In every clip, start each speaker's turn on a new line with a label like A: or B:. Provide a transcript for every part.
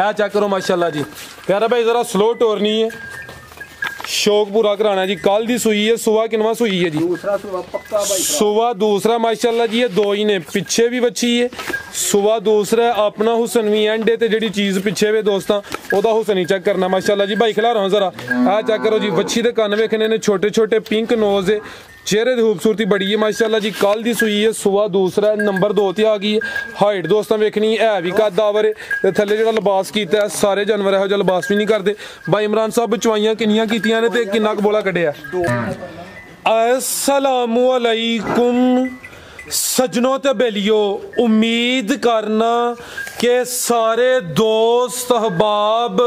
A: ऐ check करो माशाल्लाह जी। प्यारा भाई जरा स्लो टोरनी है, शौक पूरा कराना जी। कल दी सुई है, सुबह किनवा सुई है जी?
B: दूसरा सुबह पक्का भाई,
A: सुबह दूसरा माशाल्लाह जी। ये दो ही ने, पिछे भी बच्ची है, सुबह दूसरा अपना हुसन भी एंड है ते जेडी चीज पिछे वे दोस्तां ओदा हुसन ही चेक करना माशाल्लाह जी। भाई खिला रहा हूं जरा, आ चेक करो जी। बच्ची दे कन्न वेखने ने छोटे छोटे पिंक नोज है, चेहरे की खूबसूरती बड़ी है माशाल्लाह जी। कल दी सुई है, सुबह दूसरा नंबर 2 ते आ गई है। हाइट दोस्तों वेखनी है भी कद आवर है ते थल्ले जेड़ा लिबास कीता है, सारे जानवर इहो जिहा लिबास भी नहीं करते। भाई इमरान साहब चवाइयां किन्नियां कीतियां ने ते किन्ना क बोला कड्ढिया? अस्सलामु अलैकुम सजनों ते बेलियो, उम्मीद करना कि सारे दोस्त अहबाब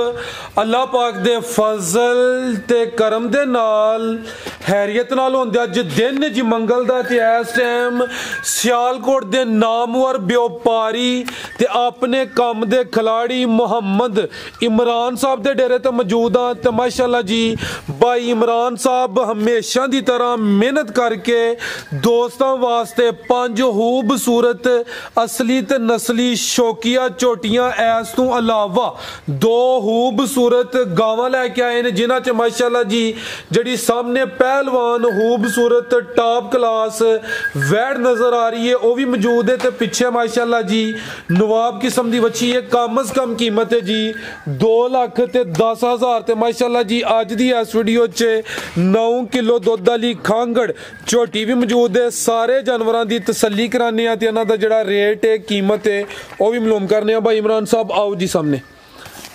A: अल्लाह पाक दे फजल ते करम दे नाल हैरियत नाल होंदे। अज दिन जी मंगल दा ते इस टाइम सियालकोट दे नामवर व्यापारी ते अपने कम दे खिलाड़ी मोहम्मद इमरान साहब दे डेरे ते मौजूद हाँ। ते माशाल्लाह जी भाई इमरान साहब हमेशा दी तरह मेहनत करके दोस्तां वास्ते 5 खूबसूरत असली ते नस्ली शौकिया झोटियां ऐस तो अलावा 2 खूबसूरत गावां लैके आए ने, जिन्हां च माशाल्लाह जी जड़ी सामने पहलवान खूबसूरत टॉप क्लास वैड नजर आ रही है वो भी मौजूद है। ते पिछे माशाल्लाह जी नवाब किस्म दी बच्ची है, कम अज कम कीमत है जी 2,10,000 ते माशाल्लाह जी अज दी इस वीडियो च 9 किलो दुध वाली खांगड़ झोटी भी मौजूद है। सारे जानवरों की तसल्ली कराने ते इन्हां दा जिहड़ा रेट है कीमत है वो भी मालूम करने। भाई इमरान साहब आओ जी सामने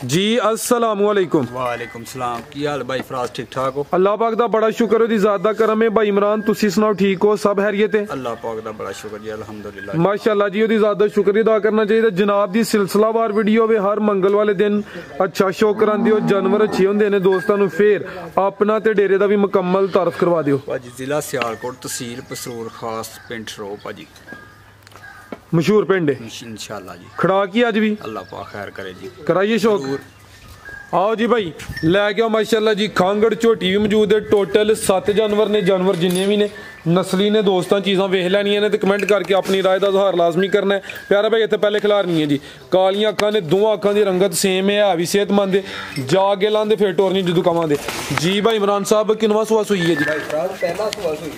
A: जी। अस्सलाम वालेकुम।
B: वालेकुम सलाम। की हाल भाई फराज, ठीक ठाक हो?
A: अल्लाह पाक दा बड़ा शुक्र है, ज़ात दा करम है। भाई इमरान तुसी सुनाओ, ठीक हो? सब हैरियत है?
B: अल्लाह पाक दा बड़ा शुक्र जी, अल्हम्दुलिल्लाह
A: माशाल्लाह जी। ओदी ज़ात दा शुक्र अदा करना चाहिए। जनाब दी सिलसिलावार वीडियो वे हर मंगल वाले दिन अच्छा शो करांदे हो, जानवर अच्छे होंदे ने दोस्तां नूं। फिर अपना ते डेरे दा भी मुकम्मल तारफ करवा दियो
B: भाजी। जिला सियालकोट, तहसील पसरूर, खास पिंड रो भाजी,
A: मशहूर पिंड है
B: इंशाल्लाह जी।
A: खड़ा की अज भी
B: अल्लाह पाक खैर करे जी,
A: कराइए शौक। आओ जी भाई लैके आओ माशाल्लाह जी। खांगड़ झोटी भी मौजूद है। टोटल 7 जानवर ने, जानवर जिन्ने भी ने नस्ली ने दोस्तां चीज़ां वेख लैनियां ने ते कमेंट करके अपनी राय का इजहार लाजमी करना है। प्यारा भाई इत्थे पहले खिलारनी है जी। कालियां अखां ने, दोवां अखां दी रंगत सेम है भी सेहतमंद है। जाके लांदे फिर टोरनी जदू कवां दे जी। भाई इमरान साहब किनवा सुआ सुई है जी?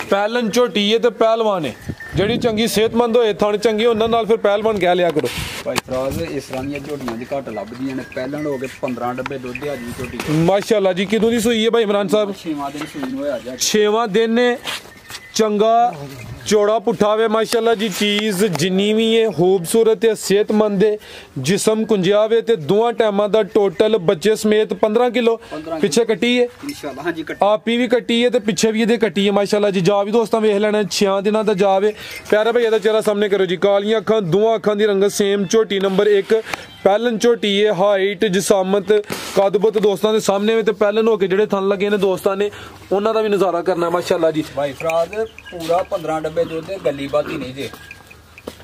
A: पहलन झोटी है ते पहलवान है, ਜਿਹੜੀ ਚੰਗੀ ਸਿਹਤਮੰਦ ਹੋਏ ਥਣ ਚੰਗੀ ਉਹਨਾਂ ਨਾਲ ਫਿਰ ਪਹਿਲਵਾਨ ਕਹਿ ਲਿਆ ਕਰੋ।
B: ਭਾਈ ਫਰਾਜ਼ ਇਸ ਤਰ੍ਹਾਂ ਦੀਆਂ ਝੋਟੀਆਂ ਦੀ ਘੱਟ ਲੱਭਦੀਆਂ ਨੇ। ਪਹਿਲਾਂ ਹੋ ਗਏ 15 ਡੱਬੇ ਦੁੱਧ ਆ ਜੀ ਝੋਟੀ।
A: ਮਾਸ਼ਾਅੱਲਾ ਜੀ। ਕਿਦੋਂ ਦੀ ਸੂਈ ਹੈ ਭਾਈ ਇਮਰਾਨ ਸਾਹਿਬ?
B: 6ਵਾਂ ਦਿਨ ਸੂਈ ਨੂੰ ਹੋਇਆ ਜੀ।
A: 6ਵਾਂ ਦਿਨ ਨੇ। चंगा चौड़ा पुठा वे माशाल्लाह जी। चीज़ जिन्नी भी है खूबसूरत है, सेहतमंद है, जिसम कुंजिया वे ते दोवां टाइमां दा टोटल बच्चे समेत 15 किलो पिछे कट्टी है
B: इंशाल्लाह। हाँ जी
A: आपी भी कट्टी है ते पिछे भी ये कट्टी है माशाल्लाह जी। जा भी दोस्तों वेख लेना 6 दिनों का जा वे। प्यारा भाई दा चेहरा सामने करो जी। कालियां अखां, दोवां अखां दी रंगत सेम। झोटी नंबर 1 पहलन झोटी है। हाइट जिसामत कदबत दोस्तों के सामने में ते पहलन होके जेडे थन लगे ने दोस्तों ने उन्हां दा भी नज़ारा करना माशाल्लाह जी।
B: भाई फराज पूरा 15 डब्बे दुध गली बाती नहीं जे,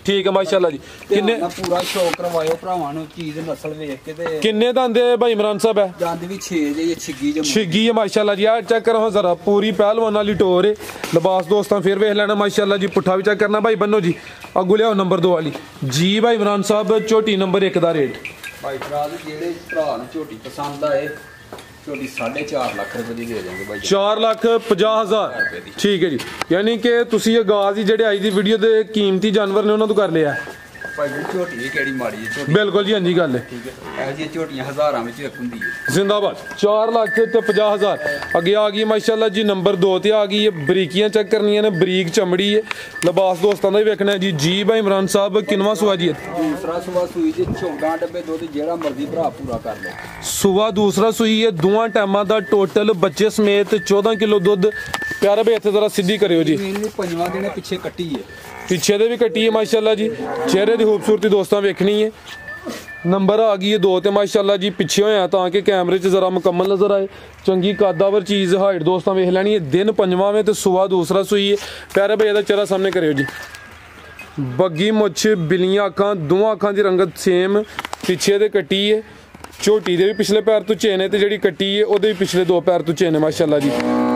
A: ठीक है माशाल्लाह जी। किन्ने
B: पूरा शौक करवायो भरावां नूं चीज़ नस्ल वेख के ते।
A: किन्ने दंद भाई इमरान साहब है?
B: दंद भी 6 जे, छिग्गी जे
A: छिग्गी है माशाल्लाह जी। यार चेक करो जरा पूरी पहलवान वाली टोर है। लिबास दोस्तों फिर वेख लेना माशाल्लाह जी। पुट्ठा भी चेक करना भाई बनो जी। अगू लियाओ नंबर 2 वाली जी। भाई इमरान साहब झोटी नंबर 1 का रेट?
B: भाई फराज जेडे भरा नूं झोटी पसंद आए झोटी 4.5 लाख रुपए दी दे देंगे भाई।
A: 4,50,000 ठीक है जी। यानी कि तुसी आगाज ही जेडे आई दी वीडियो दे कीमती जानवर ने उन्हां तों कर लिया
B: भाई। झोटी भी केड़ी माड़ी है झोटी,
A: बिल्कुल जी। हाँ जी गल है
B: ठीक है। ऐ जी झोटियां हज़ारां विच एक हुंदी है।
A: जिंदाबाद। 4,50,000 अगे आ गई माशाल्लाह जी। नंबर 2 ते आ गई है। बरीकियां चेक करनियां ने, बरीक चमड़ी है। लिबास दोस्तों का भी वेखना है जी। जी भाई इमरान साहब किनवा सुआ जी?
B: दूसरा सुबह सुई जी। 14 डब्बे दुध जेड़ा मर्जी भरा पूरा कर लो।
A: सुबह दूसरा सुई है। दोवां टाइमां दा टोटल बच्चे समेत 14 किलो दुध। प्यारा भाई इत्थे जरा सीधी करियो जी।
B: 5वां दिन पिछे कट्टी है,
A: पिछे दे भी कट्टी है माशाल्लाह जी। चेहरे की खूबसूरती दोस्तों वेखनी है। नंबर आ गई है 2 ते माशाल्लाह जी। पिछे होया ताकि कैमरे च जरा मुकम्मल नजर आए। चंगी कदावर चीज़। हाइट दोस्तों वेख लैनी है। दिन 5वां में तो सुबह दूसरा सुई है। प्यारे भाई चेहरा सामने करियो जी। बग्गी मुछ, बिलियां अखां, दोवां अखां की रंगत सेम। पिछे दे कट्टी है। झोटी दे भी पिछले पैर तो चेने ते जेड़ी कट्टी है ओदे भी पिछले 2 पैर तो चेने माशाल्लाह जी।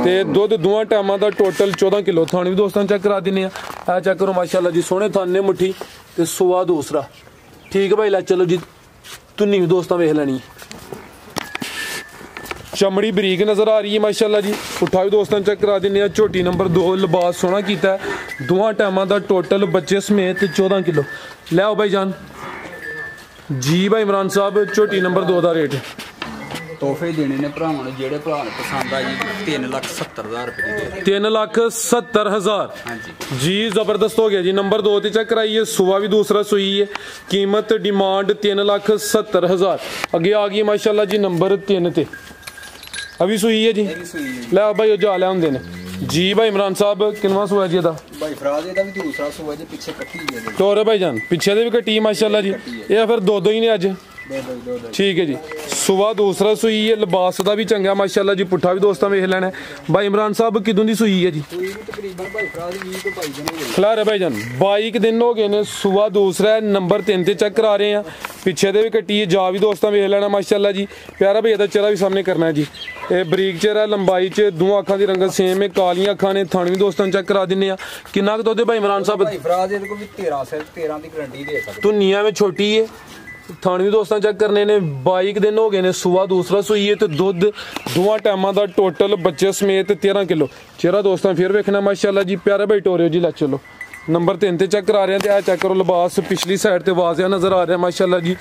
A: ते दुध दोवां टाइमां दा टोटल 14 किलो। थान भी दोस्तों चेक करा दिने आ चेक करो माशाल्लाह जी। सोहने थान ने मुट्ठी ते सुबह दूसरा ठीक है भाई। ला चलो जी तुन्नी भी दोस्तों वेख लैनी चमड़ी बरीक नजर आ रही है माशाल्लाह जी। पुट्ठा भी दोस्तों चेक करा देने झोटी नंबर 2 लिबास सोहना कीता है दोवां टाइमां दा टोटल बच्चे समेत 14 किलो। ले आओ भाई जान जी भाई इमरान साहब झोटी नंबर 2 दा रेट
B: ਤੋਹਫੇ ਦੇਣੇ ਨੇ ਭਰਾਵਾਂ ਨੂੰ ਜਿਹੜੇ ਭਰਾ ਨੂੰ ਪਸੰਦ ਆ ਜੀ 3,70,000 ਰੁਪਏ ਦੀ
A: 3,70,000
B: ਹਾਂਜੀ
A: जी जबरदस्त हो गया जी। नंबर 2 ते चेक कराइए सुबह भी दूसरा सुई है कीमत डिमांड 3,70,000। आगे आ गई माशाल्लाह जी नंबर 3 ते अभी सुई है जी। ले भाई जा ले होंगे ने जी भाई इमरान साहब किनवा सुआ जी दा
B: भाई फराज ਇਹਦਾ ਵੀ ਦੂਸਰਾ ਸੁਆ ਜੀ ਪਿੱਛੇ ਕੱਟੀ ਹੈ
A: टोर भाई जान पीछे दे भी कट्टी माशाल्लाह जी। ये फिर दो ही ने अज ठीक है जी। सुबह दूसरा सुई है लिबास का भी चंगा माशाल्लाह जी। पुट्ठा भी दोस्तों वेख लेना भाई इमरान साहब किदों दी सुई है जी खिलारे भाई जान 22 दिन हो गए ने। सुबह दूसरा नंबर 3 ते चेक करा रहे हैं पिछे दे भी कट्टी है जा भी दोस्तों वेख लेना माशाल्लाह जी। प्यारा भाई चेहरा भी सामने करना है जी। ये बरीक चेहरा लंबाई च दो अखां दी रंगत सेम है कालियां अखां ने थान भी दोस्तों चेक करा दिन्ने आ किन्ना क दुध भाई इमरान साहब
B: फराज ਇਹਦੇ ਕੋਲ ਵੀ 13 ਦੀ गारंटी दे सकते
A: धुनिया में छोटी है थान भी दोस्तों चेक करने ने 22 दिन हो गए ने। सुबह दूसरा सुई है तो दुध दोवां टाइमां दा टोटल बच्चे समेत 13 किलो। चेहरा दोस्तों फिर वेखना माशाल्लाह जी। प्यारा भाई टोरियो जी लै चलो नंबर 3 ते चेक करा रहे हैं ते चेक करो लिबास पिछली साइड ते वाजिया नजर आ रहा है माशाल्लाह जी।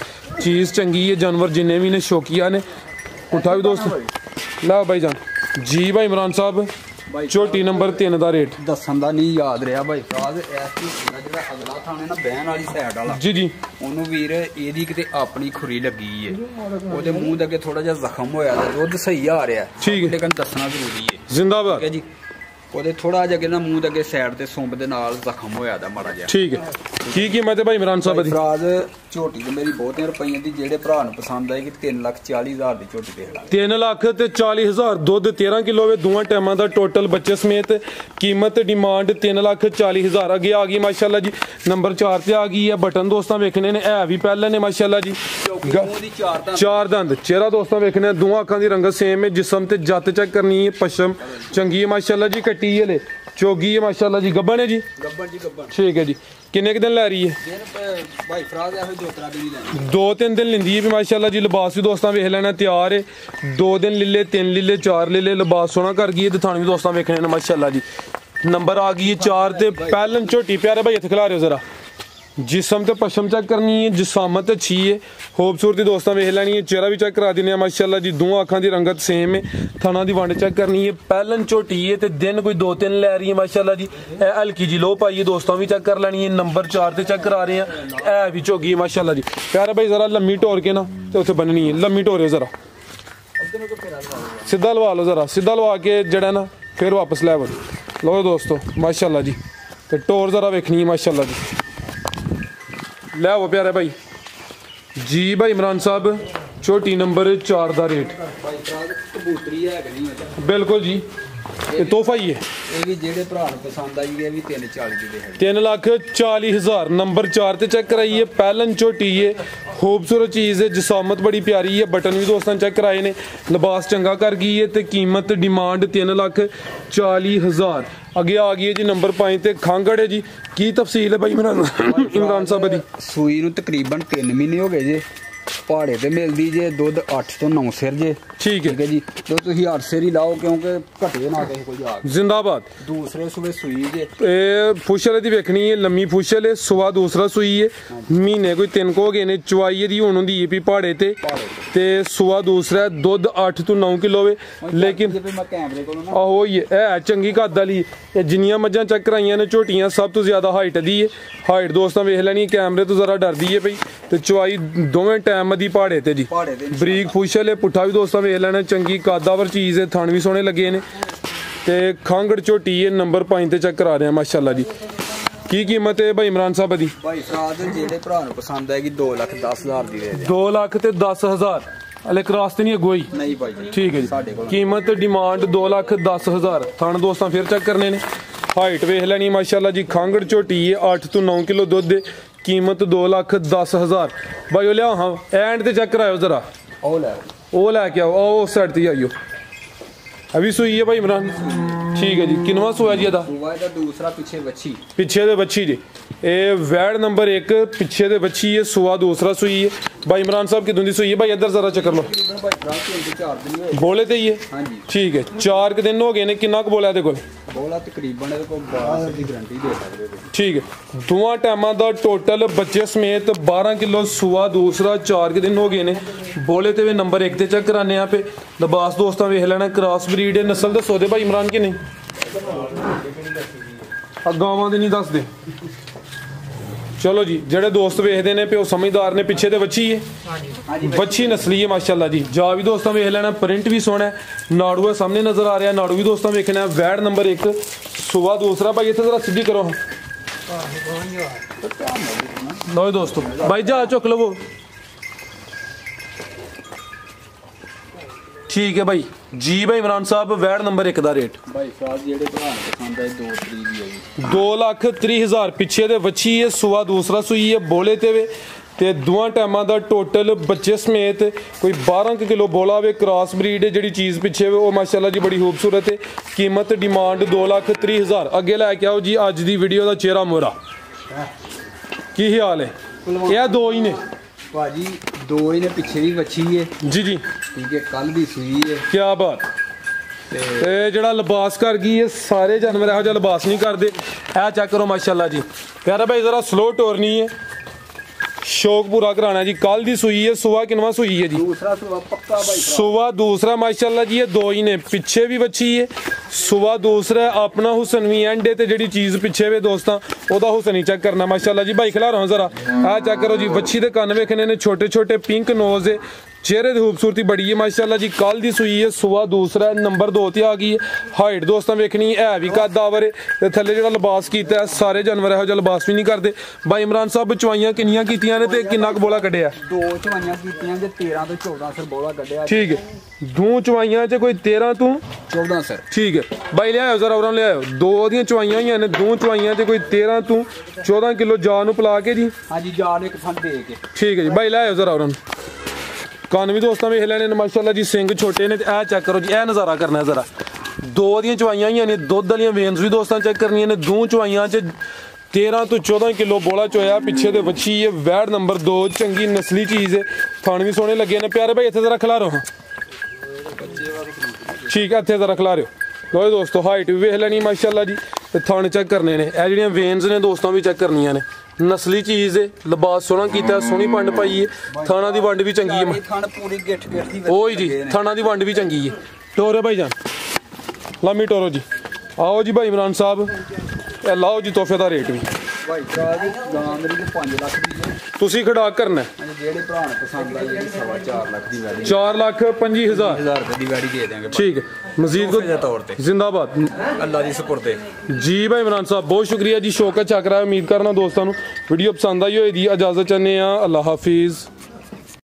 A: चीज़ चंगी है जानवर जिन्ने भी ने शौकिया ने। पुट्ठा भी दोस्त ला भाई जान जी भाई इमरान साहब झोटी नंबर 3 ਦਾ ਰੇਟ
B: ਦੱਸਣ ਦਾ ਨਹੀਂ ਯਾਦ ਰਿਹਾ ਭਾਈ ਫਰਾਜ਼ ਜਿਹੜਾ ਅਗਲਾ ਥਾਣੇ ਨਾ ਬਹਿਣ ਵਾਲੀ ਸਾਈਡ ਵਾਲਾ
A: ਜੀ ਜੀ
B: ਉਹਨੂੰ ਵੀਰ ਇਹਦੀ ਕਿਤੇ ਆਪਣੀ ਖੁਰੀ ਲੱਗੀ ਏ ਉਹਦੇ ਮੂੰਹ ਦੇ ਅੱਗੇ ਥੋੜਾ ਜਿਹਾ ਜ਼ਖਮ ਹੋਇਆ ਤੇ ਦੁੱਧ ਸਹੀ ਆ ਰਿਹਾ
A: ਠੀਕ ਹੈ
B: ਲੇਕਿਨ ਦੱਸਣਾ ਜ਼ਰੂਰੀ ਏ
A: ਜ਼ਿੰਦਾਬਾਦ
B: ਠੀਕ ਹੈ ਜੀ। ਉਹਦੇ ਥੋੜਾ ਜਿਹਾ ਨਾ ਮੂੰਹ ਦੇ ਅੱਗੇ ਸਾਈਡ ਤੇ ਸੁੰਬ ਦੇ ਨਾਲ ਜ਼ਖਮ ਹੋਇਆ ਦਾ ਮਾੜਾ ਜਿਹਾ
A: ਠੀਕ ਹੈ। ਕੀ ਕੀਮਤ ਹੈ ਭਾਈ ਇਮਰਾਨ ਸਾਹਿਬ ਦੀ
B: ਫਰਾਜ਼ ਝੋਟੀ ਤੇ ਮੇਰੀ ਬਹੁਤੇ ਰੁਪਈਆਂ ਦੀ ਜਿਹੜੇ ਭਰਾ ਨੂੰ ਪਸੰਦ ਆਏਗੀ 3,40,000 ਦੀ ਝੋਟੀ ਦੇਖ ਲਾ
A: 3,40,000 ਦੁੱਧ 13 ਕਿਲੋ ਵੇ ਦੋਵਾਂ ਟਾਈਮਾਂ ਦਾ ਟੋਟਲ ਬੱਚੇ ਸਮੇਤ ਕੀਮਤ ਡਿਮਾਂਡ 3,40,000 ਅੱਗੇ ਆ ਗਈ ਮਾਸ਼ਾਅੱਲਾ ਜੀ। ਨੰਬਰ 4 ਤੇ ਆ ਗਈ ਹੈ ਬਟਨ ਦੋਸਤਾਂ ਵੇਖਣੇ ਨੇ ਹੈ ਵੀ ਪਹਿਲੇ ਨੇ ਮਾਸ਼ਾਅੱਲਾ ਜੀ। ਚਾਰ ਦੰਦ ਚਿਹਰਾ ਦੋਸਤਾਂ ਵੇਖਣੇ ਦੋਵਾਂ ਅੱਖਾਂ ਦੀ ਰੰਗਤ ਸੇਮ ਹੈ ਜਿਸਮ ਤੇ ਜੱਤ ਚੈੱਕ ਕਰਨੀ ਹੈ ਪਸ਼ਮ ਚੰਗੀ ਹੈ ਮਾਸ਼ਾਅੱਲਾ ਜੀ। ਕੱਟੀ ਹੈ ਲੈ ਚੋਗੀ ਹੈ ਮਾਸ਼ਾਅੱਲਾ ਜੀ। ਗੱਬਣ ਹੈ ਜੀ
B: ਗੱਬਣ ਜੀ ਗੱਬਣ ਠੀਕ
A: ਹੈ ਜੀ। ਕਿੰਨੇ ਕੁ ਦਿਨ ਲੈ ਰਹੀ ਹੈ
B: ਭਾਈ ਫਰਾਜ਼ ਇਹੋ ਦੋਤਰਾ ਦੀ ਨਹੀਂ ਲੈਣੀ
A: 2-3 दिन लिंदी है भी माशाल्लाह जी। लिबास भी दोस्तों वेख लेना तैयार है 2 दिन लीले 3 लीले 4 लीले लिबास सोना कर गई है थाने भी दोस्तों वेखने ने माशाल्लाह जी। नंबर आ गई है 4 ते पहलन झोटी प्यारे भाई इत्थे खिला रहे हो जरा जिसम ते पशम चेक करनी है जिसामत अच्छी है खूबसूरती दोस्तों वेख लेनी है। चेहरा भी चेक करा देने माशाल्लाह जी। दोवां अखां दी रंगत सेम है थाना दी वंड चेक करनी है पहलन झोटी है ते दिन कोई 2-3 लै रही है माशाल्लाह जी। हल्की जी लो पाई है दोस्तों भी चेक कर लेनी है। नंबर 4 ते चेक करा रहे हैं है भी झोगी है माशाल्लाह जी। प्यारा भाई जरा लम्मी टोर के ना ते उत्थे बननी है लम्मी टोरे जरा सीधा लवा लो जरा सीधा लवा के जड़ा ना फिर वापस लै लो दोस्तों माशाल्लाह जी। ते टोर जरा वेखनी है माशाल्लाह जी। ले आओ प्यारे भाई जी भाई इमरान साहब झोटी नंबर 4 ਦਾ ਰੇਟ
B: ਕਬੂਤਰੀ ਹੈ ਕਿ ਨਹੀਂ
A: ਬਿਲਕੁਲ ਜੀ ਇਹ ਤੋਹਫਾ ਹੀ ਹੈ।
B: ਇਹ ਵੀ ਜਿਹੜੇ ਭਰਾ ਨੂੰ ਪਸੰਦ ਆਈ ਇਹ ਵੀ 3,40,000 ਦੇ ਹੈ
A: 3,40,000 नंबर 4 ਤੇ ਚੈੱਕ ਕਰਾਈਏ ਪਹਿਲਨ ਝੋਟੀ ਹੈ खूबसूरत चीज़ है जिसामत बड़ी प्यारी है बटन भी दोस्तों चेक कराए ने लिबास चंगा कर गई है तो कीमत डिमांड 3,40,000 अगे आ गई है जी। नंबर 5 ते खांगड़ है जी। की तफसील है भाई इमरान साहब दी
B: सूई ਨੂੰ ਤਕਰੀਬਨ 3 ਮਹੀਨੇ ਹੋ ਗਏ ਜੇ ਪਹਾੜੇ ਤੇ ਮਿਲਦੀ ਜੇ ਦੁੱਧ 8 ਤੋਂ 9 ਸਿਰ ਜੇ
A: ठीक है
B: जी। तो ਤੁਸੀਂ 8 ਸਿਰ ਹੀ ਲਾਓ ਕਿਉਂਕਿ ਘਟੇ ਨਾ ਕਿਸੇ ਕੋਈ ਆ
A: जिंदाबाद।
B: दूसरे सुबह सुई जे
A: फुशल दी वेखनी है लम्मी फुशल है सुबह दूसरा सुई है महीने कोई 3 हो गए ने चवाई दी हुण हुंदी है भी पहाड़े ते सुबह दूसरा दुध 8 ਤੋਂ 9 किलो वे लेकिन आहो है चंगी कद वाली जिन्नियां मज्जां चेक कराइयां ने झोटियां सब तो ज्यादा हाइट दी है हाइट दोस्तों वेख लैनी कैमरे तो जरा डरदी है पई ते चवाई दोवें टाइम दी पहाड़े ते जी बरीक फुशल है पुट्ठा भी दोस्तों वेख लेना चंगी कादावर चीज़ है थान भी सोहने लगे ने ते खांगड़ झोटी है नंबर 5 ते चेक करा रहे हैं माशाल्लाह जी। की कीमत है भाई इमरान साहब दी
B: भाई फराज जेड़े भरा नूं पसंद आएगी 2,10,000 दी दे
A: 2,10,000 हले क्रॉस तो नहीं है गोई
B: नहीं भाई
A: ठीक है जी। कीमत डिमांड 2,10,000 थान दोस्तों फिर चेक करने ने हाइट वेख लेनी माशाल्लाह जी। खांगड़ झोटी है 8 ਤੋਂ 9 किलो दुध कीमत 2,10,000 भाई लिया हाँ एंड ते चेक कराओ जरा वो लैके आओ उस साइड ते आइयो अभी सुई है भाई इमरान ਠੀਕ ਹੈ ਜੀ ਕਿੰਨਵਾਂ ਸੂਆ ਜੀ ਇਹਦਾ
B: ਸੂਆ ਇਹਦਾ ਦੂਸਰਾ ਪਿੱਛੇ ਵੱਛੀ
A: ਪਿੱਛੇ ਦੇ ਬੱਚੀ ਜੀ ਇਹ ਵੈੜ ਨੰਬਰ 1 ਪਿੱਛੇ ਦੇ ਬੱਚੀ ਹੈ ਸੂਆ ਦੂਸਰਾ ਸੂਈ ਹੈ ਭਾਈ ਇਮਰਾਨ ਸਾਹਿਬ ਕਿਦੋਂ ਦੀ ਸੂਈ ਹੈ ਭਾਈ ਇੱਧਰ ਜ਼ਰਾ ਚੱਕਰ ਲਓ
B: ਭਾਈ ਫਰਾਂਸ ਦੇ 4 ਦਿਨ ਹੋਏ
A: ਬੋਲੇ ਤੇ ਹੀ ਹੈ
B: ਹਾਂਜੀ
A: ਠੀਕ ਹੈ 4 ਦਿਨ ਹੋ ਗਏ ਨੇ ਕਿੰਨਾ ਕੁ ਬੋਲਿਆ ਇਹਦੇ ਕੋਲ
B: ਬੋਲਾ ਤਕਰੀਬਨ ਇਹਦੇ ਕੋਲ 12 ਦੀ ਗਾਰੰਟੀ ਦੇ ਸਕਦੇ ਹੋ
A: ਠੀਕ ਹੈ ਦੋਵਾਂ ਟਾਈਮਾਂ ਦਾ ਟੋਟਲ ਬੱਚੇ ਸਮੇਤ 12 ਕਿਲੋ ਸੂਆ ਦੂਸਰਾ 4 ਦਿਨ ਹੋ ਗਏ ਨੇ ਬੋਲੇ ਤੇ ਵੀ ਨੰਬਰ 1 ਤੇ ਚੈੱਕ ਕਰਾਨੇ ਆ ਪੇ ਲਿਬਾਸ ਦੋਸਤਾਂ ਵੇਖ ਲੈਣਾ ਕ੍ਰਾਸ ਬਰੀਡ ਹੈ ਨਸਲ ਦੱਸੋ ਦੇ ਭਾਈ ਇਮਰਾਨ ਕਿ ਨਹੀਂ ਆ ਗਾਵਾਂ ਦੇ ਨਹੀਂ ਦੱਸਦੇ ਚਲੋ ਜੀ ਜਿਹੜੇ ਦੋਸਤ ਵੇਖਦੇ ਨੇ ਪਿਓ ਸਮਝਦਾਰ ਨੇ ਪਿੱਛੇ ਤੇ ਵੱਛੀ ਹੈ ਵੱਛੀ ਨਸਲੀ ਹੈ ਮਾਸ਼ਾਅੱਲਾ ਜੀ ਜਾ ਵੀ ਦੋਸਤਾਂ ਵੇਖ ਲੈਣਾ ਪ੍ਰਿੰਟ ਵੀ ਸੋਹਣਾ ਹੈ ਨਾੜੂ ਹੈ ਸਾਹਮਣੇ ਨਜ਼ਰ ਆ ਰਿਹਾ ਨਾੜੂ ਵੀ ਦੋਸਤਾਂ ਵੇਖਣਾ ਵੈੜ ਨੰਬਰ 1 ਸੂਆ ਦੂਸਰਾ ਭਾਈ ਇੱਥੇ ਜ਼ਰਾ ਸਿੱਧੀ ਕਰੋ ਲਓ ਦੋਸਤੋ ਭਾਈ ਜਾ ਚੁੱਕ ਲਵੋ ਠੀਕ ਹੈ ਭਾਈ ਜੀ ਭਾਈ ਇਮਰਾਨ ਸਾਹਿਬ ਵੈੜ ਨੰਬਰ 1 ਦਾ ਰੇਟ
B: ਭਾਈ ਫਰਾਜ਼ ਜਿਹੜੇ ਭਰਾ ਨੂੰ ਪਸੰਦ ਆਏ 2 ਤਰੀਕ ਦੀ ਹੈ ਜੀ
A: 2,30,000 ਪਿੱਛੇ ਦੇ ਵੱਛੀ ਹੈ ਸੂਆ ਦੂਸਰਾ ਸੂਈ ਹੈ ਬੋਲੇ ਤੇ ਵੇ ਤੇ ਦੋਵਾਂ ਟਾਈਮਾਂ ਦਾ ਟੋਟਲ ਬੱਚੇ ਸਮੇਤ ਕੋਈ 12 ਕਿਲੋ ਬੋਲਾ ਹੋਵੇ ਕ੍ਰਾਸ ਬਰੀਡ ਹੈ ਜਿਹੜੀ ਚੀਜ਼ ਪਿੱਛੇ ਵੇ ਉਹ ਮਾਸ਼ਾਅੱਲਾ ਜੀ ਬੜੀ ਖੂਬਸੂਰਤ ਹੈ ਕੀਮਤ ਡਿਮਾਂਡ 2,30,000 ਅੱਗੇ ਲੈ ਕੇ ਆਓ ਜੀ ਅੱਜ ਦੀ ਵੀਡੀਓ ਦਾ ਚਿਹਰਾ ਮੋਹਰਾ ਕੀ ਹਾਲ ਹੈ ਇਹ ਦੋ ਹੀ ਨੇ
B: ਭਾਜੀ 2 ਹੀ ਨੇ ਪਿੱਛੇ ਦੀ ਵੱਛੀ ਹੈ
A: ਜੀ ਜੀ
B: ਠੀਕ ਹੈ ਕੱਲ ਦੀ ਸੂਈ ਹੈ
A: ਕੀ ਬਾਤ ਤੇ ਜਿਹੜਾ ਲਿਬਾਸ ਕਰ ਗਈ ਇਹ ਸਾਰੇ ਜਾਨਵਰ ਇਹੋ ਜਿਹਾ ਲਿਬਾਸ ਨਹੀਂ ਕਰਦੇ ਇਹ ਚੈੱਕ ਕਰੋ ਮਾਸ਼ਾਅੱਲਾ ਜੀ ਪਿਆਰਾ ਭਾਈ ਜ਼ਰਾ ਸਲੋ ਟੋਰਨੀ ਹੈ ਸ਼ੌਕ ਪੂਰਾ ਕਰਾਣਾ ਜੀ ਕੱਲ ਦੀ ਸੂਈ ਹੈ ਸੂਆ ਕਿੰਨਵਾਂ ਸੂਈ ਹੈ ਜੀ
B: ਦੂਸਰਾ ਸੂਆ ਪੱਕਾ ਭਾਈ
A: ਸੂਆ ਦੂਸਰਾ ਮਾਸ਼ਾਅੱਲਾ ਜੀ ਇਹ ਦੋ ਹੀ ਨੇ ਪਿੱਛੇ ਵੀ ਵੱਛੀ ਹੈ ਸੂਆ ਦੂਸਰਾ ਆਪਣਾ ਹੁਸਨ ਵੀ ਐਂਡ ਤੇ ਜਿਹੜੀ ਚੀਜ਼ ਪਿੱਛੇ ਵੇ ਦੋਸਤਾਂ ਉਹਦਾ ਹੁਸਨ ਹੀ ਚੈੱਕ ਕਰਨਾ ਮਾਸ਼ਾਅੱਲਾ ਜੀ ਭਾਈ ਖਿਲਾ ਰਹਾ ਜ਼ਰਾ ਆਹ ਚੈੱਕ ਕਰੋ ਜੀ ਵੱਛੀ ਦੇ ਕੰਨ ਵੇਖਣੇ ਨੇ ਛੋਟੇ ਛੋਟੇ ਪਿੰਕ ਨੋਜ਼ ਹੈ ਚਿਹਰੇ ਦੀ ਖੂਬਸੂਰਤੀ ਬੜੀ ਹੈ ਮਾਸ਼ਾਅੱਲਾ ਜੀ ਕੱਲ ਦੀ ਸੂਈ ਹੈ ਸੂਆ ਦੂਸਰਾ ਨੰਬਰ 2 ਤੇ ਆ ਗਈ ਹੈ ਹਾਈਟ ਦੋਸਤਾਂ ਵੇਖਣੀ ਹੈ ਵੀ ਕੱਦ ਆਵਰ ਹੈ ਤੇ ਥੱਲੇ ਜਿਹੜਾ ਲਿਬਾਸ ਕੀਤਾ ਸਾਰੇ ਜਾਨਵਰ ਇਹੋ ਜਿਹਾ ਲਿਬਾਸ ਵੀ ਨਹੀਂ ਕਰਦੇ ਭਾਈ ਇਮਰਾਨ ਸਾਹਿਬ ਚਵਾਈਆਂ ਕਿੰਨੀਆਂ ਕੀਤੀਆਂ ਨੇ ਤੇ ਕਿੰਨਾ ਕੁ ਬੋਲਾ ਕੱਢਿਆ
B: 2 ਚਵਾਈਆਂ ਕੀਤੀਆਂ ਜੇ 13 ਤੋਂ 14 ਸਰ ਬੋਲਾ ਕੱਢਿਆ
A: ਠੀਕ ਹੈ ਦੋ ਚਵਾਈਆਂ ਚ ਕੋਈ 13 ਤੋਂ
B: 14 ਸਰ
A: ਠੀਕ ਹੈ ਭਾਈ ਲਿਆਓ ਜ਼ਰਾ ਉਹਨਾਂ ਲਿਆਓ ਦੋ ਦੀਆਂ ਚਵਾਈਆਂ ਹੋਈਆਂ ਨੇ ਦੋ ਚਵਾਈਆਂ ਚ ਕੋਈ 13 ਤੋਂ 14 ਕਿਲੋ ਜਾ ਨੂੰ ਪਿਲਾ ਕੇ ਜੀ
B: ਹਾਂਜੀ ਜਾਨ ਇੱਕ ਫੰਡ ਦੇ ਕੇ
A: ਠੀਕ ਹੈ ਜੀ ਭਾਈ ਲਿਆਓ ਜ਼ਰਾ ਉਹਨਾਂ ਕੰਨ ਵੀ ਦੋਸਤਾਂ ਵੇਖ ਲੈਣੇ ਨੇ ਮਾਸ਼ਾਅੱਲਾ ਜੀ ਸਿੰਘ ਛੋਟੇ ਨੇ ਤੇ ਇਹ ਚੈੱਕ ਕਰੋ ਜੀ ਇਹ ਨਜ਼ਾਰਾ ਕਰਨਾ ਜ਼ਰਾ ਦੋ ਦੀਆਂ ਚਵਾਈਆਂ ਹੋਈਆਂ ਨੇ ਦੁੱਧ ਵਾਲੀਆਂ ਵੇਨਸ ਵੀ ਦੋਸਤਾਂ ਚੈੱਕ ਕਰਨੀਆਂ ਨੇ ਦੋ ਚਵਾਈਆਂ ਚ 13 ਤੋਂ 14 ਕਿਲੋ ਬੋਲਾ ਚੋਇਆ ਪਿੱਛੇ ਦੇ ਵੱਛੀ ਹੈ ਵੈੜ ਨੰਬਰ 2 ਚੰਗੀ ਨਸਲੀ ਚੀਜ਼ ਹੈ ਥਣ ਵੀ ਸੋਹਣੇ ਲੱਗੇ ਨੇ ਪਿਆਰੇ ਭਾਈ ਇੱਥੇ ਜ਼ਰਾ ਖਿਲਾ ਰਹੋ ਠੀਕ ਹੈ ਇੱਥੇ ਜ਼ਰਾ ਖਿਲਾ ਰਿਓ ਲੋ ਦੋਸਤੋ ਹਾਈਟ ਵੀ ਵੇਖ ਲੈਣੀ ਮਾਸ਼ਾਅੱਲਾ ਜੀ ਤੇ ਥਣ ਚੈੱਕ ਕਰਨੇ ਨੇ ਇਹ ਜਿਹੜੀਆਂ ਵੇਨਸ ਨੇ ਦੋਸਤਾਂ ਵੀ ਚੈੱਕ ਕਰਨੀਆਂ ਨੇ ਨਸਲੀ ਚੀਜ਼ ਹੈ ਲਿਬਾਸ ਸੋਹਣਾ ਕੀਤਾ ਸੋਹਣੀ ਪੰਡ ਪਾਈ ਹੈ ਥਾਣਾ ਦੀ ਵੰਡ ਵੀ ਚੰਗੀ ਹੈ
B: ਥਣ ਪੂਰੀ ਗਿੱਠ ਦੀ
A: ਓਏ ਜੀ ਥਾਣਾ ਦੀ ਵੰਡ ਵੀ ਚੰਗੀ ਹੈ ਟੋਰੇ ਭਾਈ ਜਾਨ ਲੰਮੀ ਟੋਰੋ ਜੀ ਆਓ ਜੀ ਭਾਈ ਇਮਰਾਨ ਸਾਹਿਬ ਇਹ ਲਾਓ ਜੀ ਤੋਹਫੇ ਦਾ ਰੇਟ ਵੀ
B: ਭਾਈ ਸਾਹਿਬ ਗਾਂ ਮੇਰੀ 5 ਲੱਖ ਦੀ ਹੈ
A: ਤੁਸੀਂ ਖੜਾ ਕਰਨਾ
B: ਜਿਹੜੇ ਭਰਾ ਨੂੰ ਪਸੰਦ ਆਈ ਹੈ 4.5 ਲੱਖ ਦੀ ਵੈਲਿਊ
A: 4,25,000
B: ਰੁਪਏ ਦੀ ਵੈੜੀ ਦੇ ਦੇਵਾਂਗੇ
A: ਠੀਕ ਹੈ ਮਜ਼ੀਦ
B: ਦੇ ਤੌਰ ਤੇ
A: ਜ਼ਿੰਦਾਬਾਦ
B: ਅੱਲਾ ਦੀ ਸੁਪਰਦੇ
A: ਜੀ ਭਾਈ ਇਮਰਾਨ ਸਾਹਿਬ ਬਹੁਤ ਸ਼ੁਕਰੀਆ ਜੀ ਸ਼ੌਕਤ ਚੱਕ ਰਿਹਾ ਉਮੀਦ ਕਰਨਾ ਦੋਸਤਾਂ ਨੂੰ ਵੀਡੀਓ ਪਸੰਦ ਆਈ ਹੋਏਗੀ ਇਜਾਜ਼ਤ ਚਾਹੁੰਦੇ ਆ ਅੱਲਾ ਹਾਫਿਜ਼